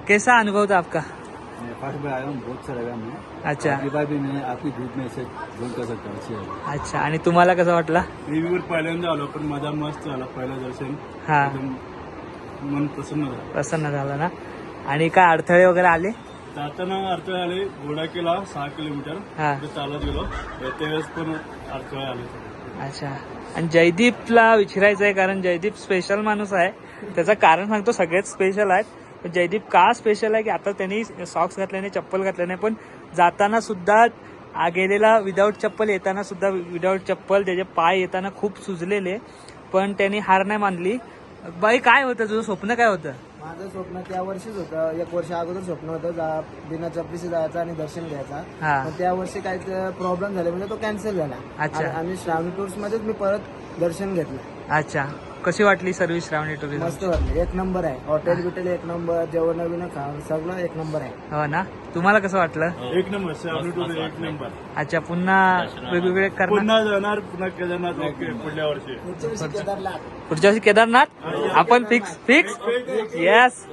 कैसा अनुभव था आपका? फर्स्ट बार आया हूँ, बहुत अच्छा लगा मैं। अच्छा अगली बार भी मैं आपकी ग्रुप में से ज्वाइन कर सकता हूँ, अच्छी है। अच्छा. आणि तुम्हाला कसं वाटला? मी वर पहिल्यांदा आलो पण माझा मस्त झाला पहिलं दर्शन. हा एकदम मन प्रसन्न झालं. प्रसन्न झाला ना. आणि काय अडथळे वगैरे आले? जाताना अडथळे आले, घोडा केला 6 किलोमीटर हा तिथे चालत गेलो. येत्या वेळेस पण अडथळे आले. अच्छा. आणि जयदीपला विचारायचं आहे कारण जयदीप स्पेशल माणूस आहे. त्याचं कारण सांगतो, सगळेच स्पेशल आहेत. पण जयदीप का स्पेशल आहे की आता त्यांनी सॉक्स घातल्याने, चप्पल घातल्याने, पण जाताना सुद्धा गेलेला विदाऊट चप्पल, येताना सुद्धा विदाऊट चप्पल. त्याचे पाय येताना खूप सुजलेले, पण त्यांनी हार नाही मानली. बाई काय होतं तुझं स्वप्न, काय होतं? माझं स्वप्न त्या वर्षीच होतं, 1 वर्ष अगोदर स्वप्न होतं बिना चपलीशी जायचं आणि दर्शन घ्यायचा. हा पण त्या वर्षी काही प्रॉब्लेम झाले म्हणजे तो कॅन्सल झाला. अच्छा. आणि श्रावणी टूर्स मध्येच मी परत दर्शन घेतलं. अच्छा. कशी वाटली सर्व्हिस श्रावणी टुरिझम? मस्त वाटलं, 1 नंबर आहे. हॉटेल बिटेल 1 नंबर, जेवण बिवणं खावण सगळं 1 नंबर आहे. हो ना. तुम्हाला कसं वाटलं? एक नंबर श्रावणी टूर, एक नंबर. अच्छा. पुन्हा वेगवेगळे करणार? पुन्हा जाणार, पुन्हा केदारनाथ. ओके, पुढल्या वर्षी. पुढच्या वर्षी केदारनाथ. पुढच्या वर्षी केदारनाथ. आपण फिक्स फिक्स. येस.